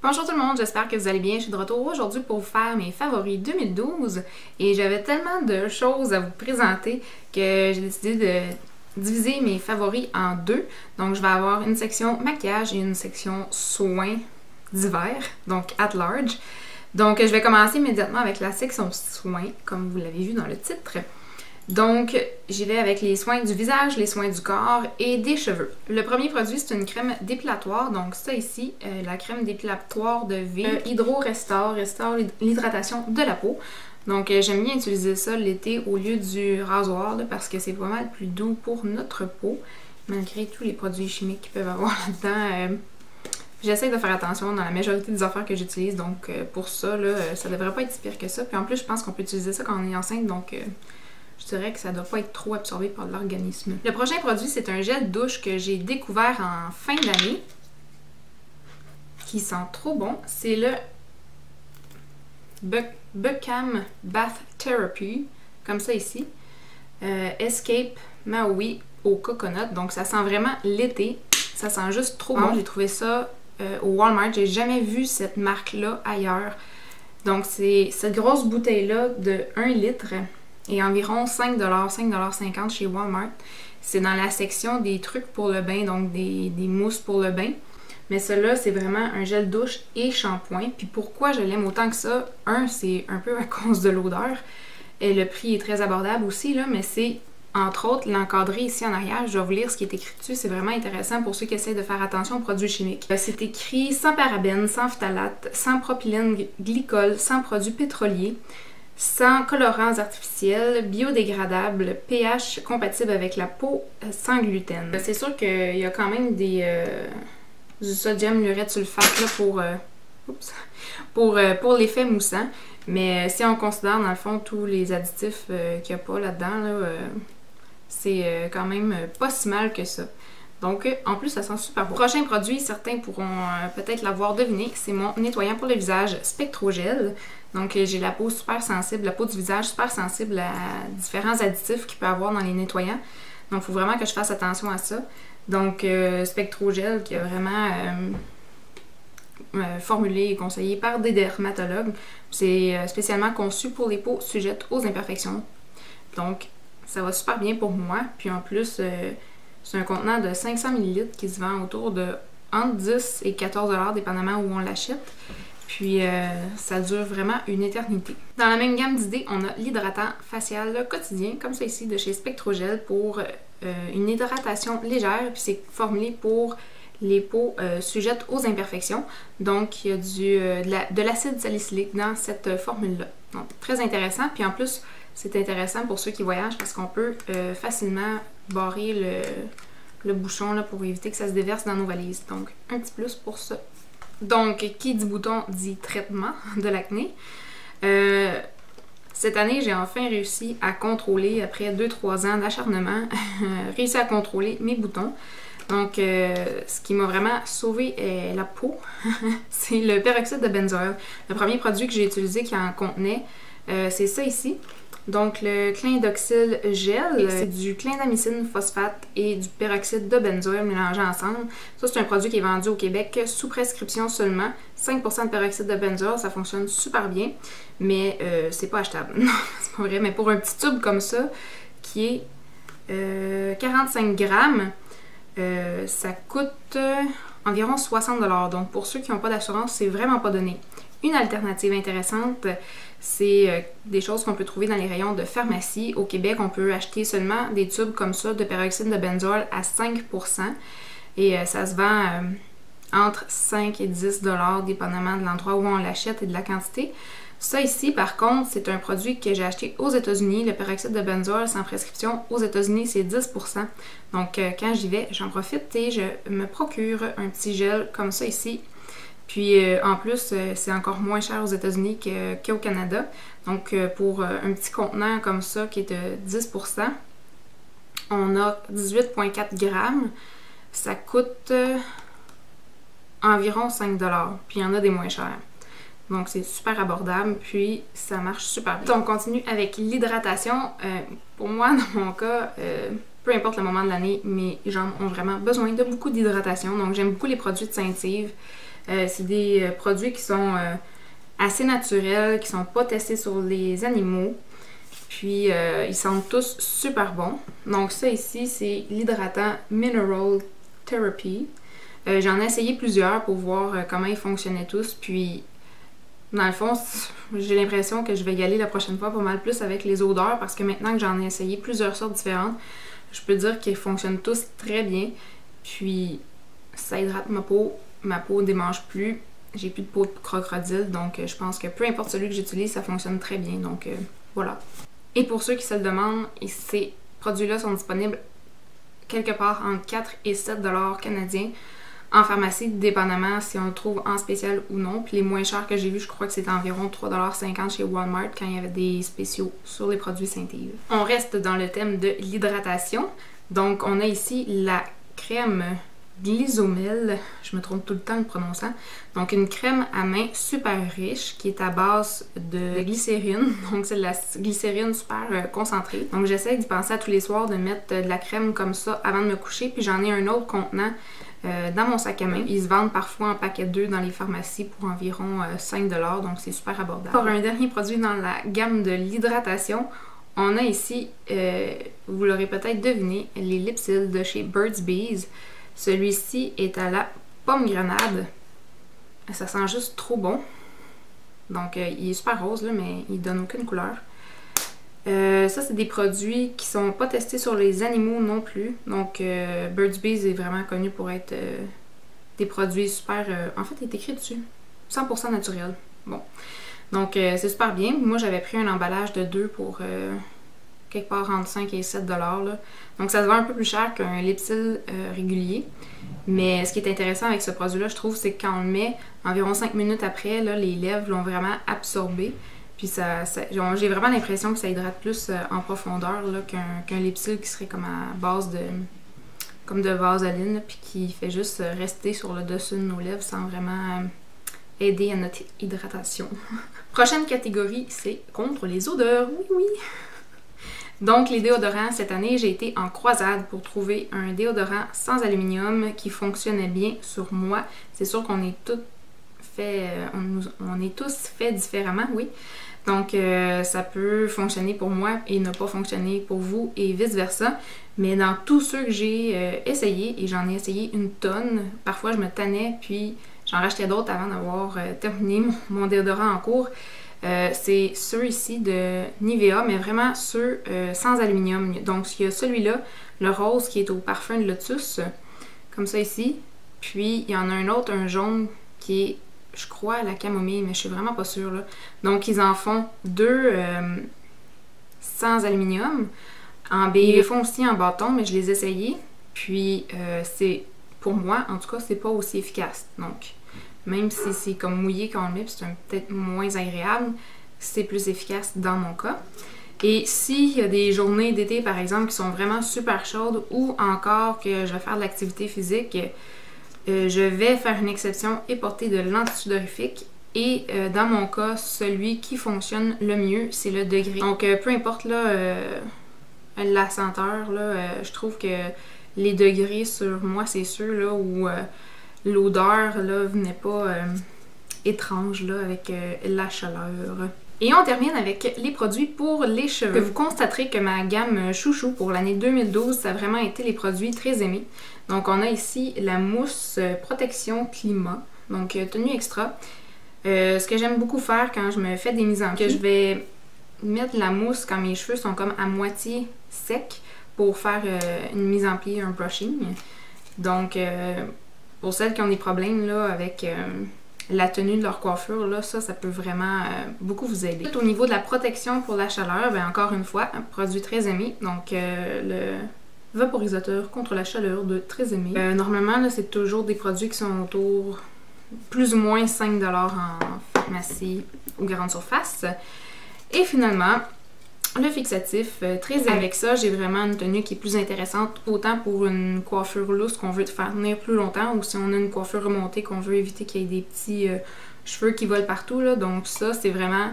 Bonjour tout le monde, j'espère que vous allez bien. Je suis de retour aujourd'hui pour vous faire mes favoris 2012 et j'avais tellement de choses à vous présenter que j'ai décidé de diviser mes favoris en deux. Donc je vais avoir une section maquillage et une section soins d'hiver, donc at large. Donc je vais commencer immédiatement avec la section soins, comme vous l'avez vu dans le titre. Donc, j'y vais avec les soins du visage, les soins du corps et des cheveux. Le premier produit, c'est une crème dépilatoire. Donc, ça ici, la crème dépilatoire de V Hydro Restore, restaure l'hydratation de la peau. Donc, j'aime bien utiliser ça l'été au lieu du rasoir là, parce que c'est pas mal plus doux pour notre peau, malgré tous les produits chimiques qu'ils peuvent avoir là-dedans. J'essaie de faire attention dans la majorité des affaires que j'utilise, donc pour ça, là, ça devrait pas être si pire que ça. Puis en plus, je pense qu'on peut utiliser ça quand on est enceinte, donc je dirais que ça doit pas être trop absorbé par l'organisme. Le prochain produit, c'est un gel douche que j'ai découvert en fin d'année, qui sent trop bon. C'est le Beckham Bath Therapy, comme ça ici. Escape Maui au coconut, donc ça sent vraiment l'été. Ça sent juste trop bon. J'ai trouvé ça au Walmart. J'ai jamais vu cette marque-là ailleurs. Donc c'est cette grosse bouteille-là de 1 litre et environ 5$, 5,50$ chez Walmart. C'est dans la section des trucs pour le bain, donc des mousses pour le bain. Mais celui-là, c'est vraiment un gel douche et shampoing. Puis pourquoi je l'aime autant que ça? Un, c'est un peu à cause de l'odeur. Et le prix est très abordable aussi, là, mais c'est entre autres l'encadré ici en arrière. Je vais vous lire ce qui est écrit dessus. C'est vraiment intéressant pour ceux qui essaient de faire attention aux produits chimiques. C'est écrit sans parabènes, sans phtalate, sans propylène glycol, sans produits pétroliers, sans colorants artificiels, biodégradables, pH compatible avec la peau, sans gluten. C'est sûr qu'il y a quand même du sodium lauryl sulfate là, pour l'effet moussant. Mais si on considère dans le fond tous les additifs qu'il n'y a pas là-dedans, là, c'est quand même pas si mal que ça. Donc, en plus, ça sent super bon. Prochain produit, certains pourront peut-être l'avoir deviné, c'est mon nettoyant pour le visage Spectrogel. Donc, j'ai la peau super sensible, la peau du visage super sensible à différents additifs qu'il peut y avoir dans les nettoyants. Donc, il faut vraiment que je fasse attention à ça. Donc, Spectrogel qui est vraiment formulé et conseillé par des dermatologues. C'est spécialement conçu pour les peaux sujettes aux imperfections. Donc, ça va super bien pour moi. Puis en plus, c'est un contenant de 500 ml qui se vend autour de entre 10 et 14$, dépendamment où on l'achète. Puis ça dure vraiment une éternité. Dans la même gamme d'idées, on a l'hydratant facial quotidien, comme ça ici, de chez Spectrogel pour une hydratation légère. Puis c'est formulé pour les peaux sujettes aux imperfections. Donc, il y a de l'acide salicylique dans cette formule-là. Donc, très intéressant. Puis en plus, c'est intéressant pour ceux qui voyagent parce qu'on peut facilement barrer le bouchon là, pour éviter que ça se déverse dans nos valises. Donc, un petit plus pour ça. Donc, qui dit bouton dit traitement de l'acné. Cette année, j'ai enfin réussi à contrôler, après 2-3 ans d'acharnement, réussi à contrôler mes boutons. Donc, ce qui m'a vraiment sauvé la peau, c'est le peroxyde de benzoyl. Le premier produit que j'ai utilisé qui en contenait, c'est ça ici. Donc, le clindamycine gel, c'est du clindamycine phosphate et du peroxyde de benzoyl mélangés ensemble. Ça, c'est un produit qui est vendu au Québec sous prescription seulement. 5% de peroxyde de benzoyl, ça fonctionne super bien, mais c'est pas achetable. Non, c'est pas vrai. Mais pour un petit tube comme ça, qui est 45 grammes, ça coûte environ 60$. Donc, pour ceux qui n'ont pas d'assurance, c'est vraiment pas donné. Une alternative intéressante, c'est des choses qu'on peut trouver dans les rayons de pharmacie. Au Québec, on peut acheter seulement des tubes comme ça de peroxyde de benzoyl à 5%. Et ça se vend entre 5 et 10$, dépendamment de l'endroit où on l'achète et de la quantité. Ça ici, par contre, c'est un produit que j'ai acheté aux États-Unis. Le peroxyde de benzoyl sans prescription aux États-Unis, c'est 10%. Donc, quand j'y vais, j'en profite et je me procure un petit gel comme ça ici. Puis, en plus, c'est encore moins cher aux États-Unis qu'au Canada. Donc, pour un petit contenant comme ça qui est de 10%, on a 18,4 grammes. Ça coûte environ 5$. Puis, il y en a des moins chers. Donc, c'est super abordable, puis ça marche super bien. Donc, on continue avec l'hydratation. Pour moi, dans mon cas, peu importe le moment de l'année, mes jambes ont vraiment besoin de beaucoup d'hydratation. Donc, j'aime beaucoup les produits de Saint-Yves. C'est des produits qui sont assez naturels, qui sont pas testés sur les animaux. Puis ils sentent tous super bons. Donc ça ici, c'est l'hydratant Mineral Therapy. J'en ai essayé plusieurs pour voir comment ils fonctionnaient tous. Puis dans le fond, j'ai l'impression que je vais y aller la prochaine fois pas mal plus avec les odeurs parce que maintenant que j'en ai essayé plusieurs sortes différentes, je peux dire qu'ils fonctionnent tous très bien. Puis ça hydrate ma peau démange plus. J'ai plus de peau de crocodile, donc je pense que peu importe celui que j'utilise, ça fonctionne très bien. Donc voilà. Et pour ceux qui se le demandent, ces produits-là sont disponibles quelque part entre 4 et 7 $ canadiens en pharmacie, dépendamment si on le trouve en spécial ou non. Puis les moins chers que j'ai vus, je crois que c'était environ 3,50 $ chez Walmart quand il y avait des spéciaux sur les produits Saint-Yves. On reste dans le thème de l'hydratation. Donc on a ici la crème Glyzomel, je me trompe tout le temps en le prononçant. Donc une crème à main super riche qui est à base de glycérine. Donc c'est de la glycérine super concentrée. Donc j'essaie d'y penser à tous les soirs de mettre de la crème comme ça avant de me coucher. Puis j'en ai un autre contenant dans mon sac à main. Ils se vendent parfois en paquet 2 dans les pharmacies pour environ 5 $, donc c'est super abordable. Pour un dernier produit dans la gamme de l'hydratation, on a ici, vous l'aurez peut-être deviné, les Lipsil de chez Burt's Bees. Celui-ci est à la pomme grenade. Ça sent juste trop bon. Donc il est super rose là, mais il donne aucune couleur. Ça, c'est des produits qui sont pas testés sur les animaux non plus. Donc, Burt's Bees est vraiment connu pour être des produits super... en fait, il est écrit dessus. 100% naturel. Bon. Donc, c'est super bien. Moi, j'avais pris un emballage de 2 pour quelque part entre 5 et 7 $. Là. Donc, ça se vend un peu plus cher qu'un Lipsil régulier. Mais ce qui est intéressant avec ce produit-là, je trouve, c'est que quand on le met, environ 5 minutes après, là, les lèvres l'ont vraiment absorbé. Puis j'ai vraiment l'impression que ça hydrate plus en profondeur qu'un Lipsil qui serait comme à base de vaseline, là, puis qui fait juste rester sur le dessus de nos lèvres sans vraiment aider à notre hydratation. Prochaine catégorie, c'est contre les odeurs. Oui, oui! Donc les déodorants, cette année, j'ai été en croisade pour trouver un déodorant sans aluminium qui fonctionnait bien sur moi. C'est sûr qu'on est tous faits différemment, oui. Donc, ça peut fonctionner pour moi et ne pas fonctionner pour vous et vice-versa. Mais dans tous ceux que j'ai essayé, et j'en ai essayé une tonne, parfois je me tannais, puis j'en rachetais d'autres avant d'avoir terminé mon déodorant en cours. C'est ceux ici de Nivea, mais vraiment ceux sans aluminium. Donc, il y a celui-là, le rose qui est au parfum de lotus, comme ça ici. Puis, il y en a un autre, un jaune, qui est... je crois à la camomille, mais je suis vraiment pas sûre là. Donc ils en font 2 sans aluminium. Ils le font aussi en bâton, mais je les ai essayés. Puis c'est, pour moi, en tout cas, c'est pas aussi efficace. Donc même si c'est comme mouillé quand on le met, c'est peut-être moins agréable, c'est plus efficace dans mon cas. Et s'il y a des journées d'été, par exemple, qui sont vraiment super chaudes ou encore que je vais faire de l'activité physique, je vais faire une exception et porter de l'antisudorifique. Et dans mon cas, celui qui fonctionne le mieux, c'est le degré. Donc peu importe là, la senteur, là, je trouve que les degrés sur moi, c'est sûr là, où l'odeur là venait pas étrange là, avec la chaleur. Et on termine avec les produits pour les cheveux. Vous constaterez que ma gamme chouchou pour l'année 2012, ça a vraiment été les produits très aimés. Donc on a ici la mousse protection climat, donc tenue extra. Ce que j'aime beaucoup faire quand je me fais des mises en pied, je vais mettre la mousse quand mes cheveux sont comme à moitié secs pour faire une mise en pied, un brushing. Donc pour celles qui ont des problèmes là avec la tenue de leur coiffure, là, ça peut vraiment beaucoup vous aider. Au niveau de la protection pour la chaleur, bien, encore une fois, un produit très aimé, donc le vaporisateur contre la chaleur de très aimé. Normalement, là, c'est toujours des produits qui sont autour plus ou moins 5 $ en pharmacie ou grande surface. Et finalement, le fixatif, très aimé. Avec ça, j'ai vraiment une tenue qui est plus intéressante, autant pour une coiffure lousse qu'on veut faire tenir plus longtemps, ou si on a une coiffure remontée qu'on veut éviter qu'il y ait des petits cheveux qui volent partout, là. Donc ça, c'est vraiment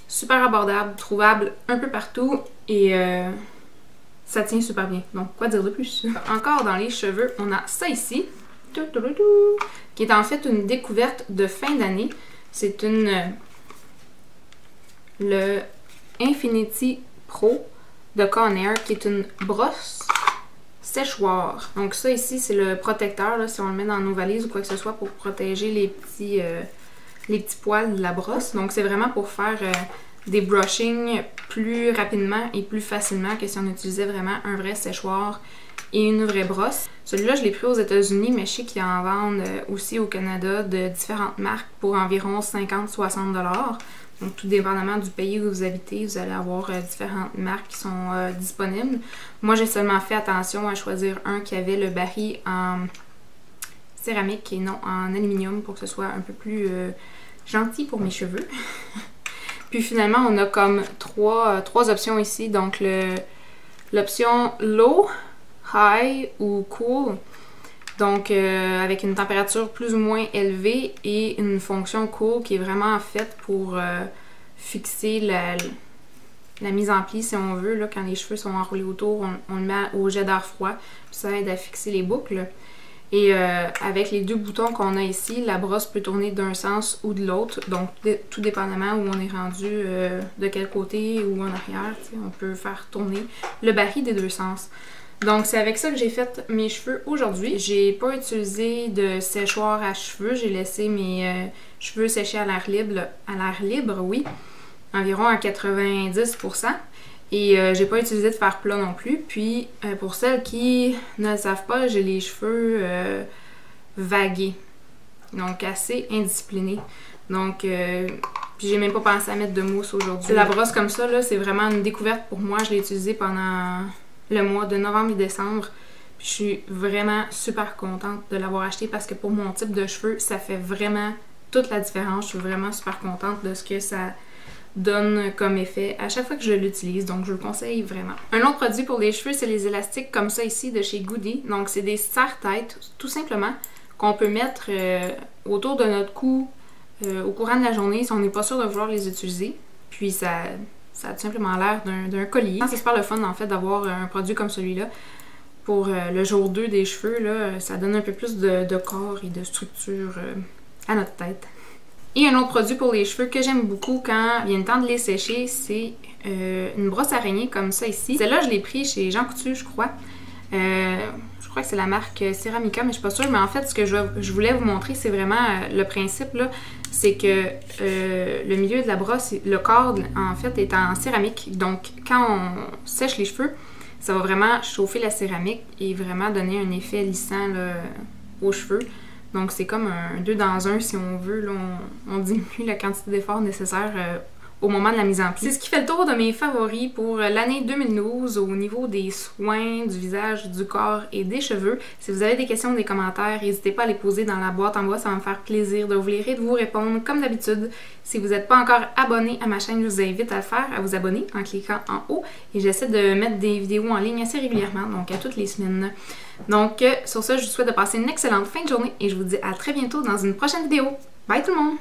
super abordable, trouvable un peu partout, et ça tient super bien. Donc quoi dire de plus? Encore dans les cheveux, on a ça ici. qui est en fait une découverte de fin d'année. C'est le Infinity Pro de Conair, qui est une brosse séchoir. Donc ça ici, c'est le protecteur, là, si on le met dans nos valises ou quoi que ce soit, pour protéger les petits poils de la brosse. Donc c'est vraiment pour faire des brushings plus rapidement et plus facilement que si on utilisait vraiment un vrai séchoir et une vraie brosse. Celui-là, je l'ai pris aux États-Unis, mais je sais qu'ils en vendent aussi au Canada de différentes marques pour environ 50-60 $. Donc, tout dépendamment du pays où vous habitez, vous allez avoir différentes marques qui sont disponibles. Moi, j'ai seulement fait attention à choisir un qui avait le baril en céramique et non en aluminium pour que ce soit un peu plus gentil pour mes cheveux. Puis finalement, on a comme trois options ici. Donc, l'option low, high ou cool. Donc, avec une température plus ou moins élevée et une fonction cool qui est vraiment faite pour fixer la mise en pli, si on veut. Là, quand les cheveux sont enroulés autour, on le met au jet d'air froid. Puis ça aide à fixer les boucles. Et avec les deux boutons qu'on a ici, la brosse peut tourner d'un sens ou de l'autre. Donc, tout dépendamment où on est rendu, de quel côté ou en arrière, on peut faire tourner le baril des deux sens. Donc, c'est avec ça que j'ai fait mes cheveux aujourd'hui. J'ai pas utilisé de séchoir à cheveux. J'ai laissé mes cheveux sécher à l'air libre, oui, environ à 90%. Et j'ai pas utilisé de fer plat non plus. Puis, pour celles qui ne le savent pas, j'ai les cheveux vagués. Donc, assez indisciplinés. Donc, puis j'ai même pas pensé à mettre de mousse aujourd'hui. La brosse comme ça, là, c'est vraiment une découverte pour moi. Je l'ai utilisée pendant le mois de novembre et décembre. Puis je suis vraiment super contente de l'avoir acheté parce que pour mon type de cheveux, ça fait vraiment toute la différence. Je suis vraiment super contente de ce que ça donne comme effet à chaque fois que je l'utilise, donc je le conseille vraiment. Un autre produit pour les cheveux, c'est les élastiques comme ça ici de chez Goody. Donc c'est des serre-têtes tout simplement qu'on peut mettre autour de notre cou au courant de la journée si on n'est pas sûr de vouloir les utiliser. Puis ça a tout simplement l'air d'un collier. C'est super le fun en fait d'avoir un produit comme celui-là pour le jour 2 des cheveux. Là, ça donne un peu plus de corps et de structure à notre tête. Et un autre produit pour les cheveux que j'aime beaucoup quand vient le temps de les sécher, c'est une brosse araignée comme ça ici. Celle-là, je l'ai pris chez Jean Coutu, je crois. Je crois que c'est la marque Ceramica, mais je suis pas sûre. Mais en fait, ce que je voulais vous montrer, c'est vraiment le principe, là. C'est que le milieu de la brosse, le corps, en fait, est en céramique. Donc, quand on sèche les cheveux, ça va vraiment chauffer la céramique et vraiment donner un effet lissant là, aux cheveux. Donc, c'est comme un 2 dans 1 si on veut. Là, on diminue la quantité d'effort nécessaire au moment de la mise en pli. C'est ce qui fait le tour de mes favoris pour l'année 2012 au niveau des soins du visage, du corps et des cheveux. Si vous avez des questions ou des commentaires, n'hésitez pas à les poser dans la boîte en bas. Ça va me faire plaisir de vous lire et de vous répondre comme d'habitude. Si vous n'êtes pas encore abonné à ma chaîne, je vous invite à le faire, à vous abonner en cliquant en haut. Et j'essaie de mettre des vidéos en ligne assez régulièrement, donc à toutes les semaines. Donc, sur ça, je vous souhaite de passer une excellente fin de journée et je vous dis à très bientôt dans une prochaine vidéo. Bye tout le monde!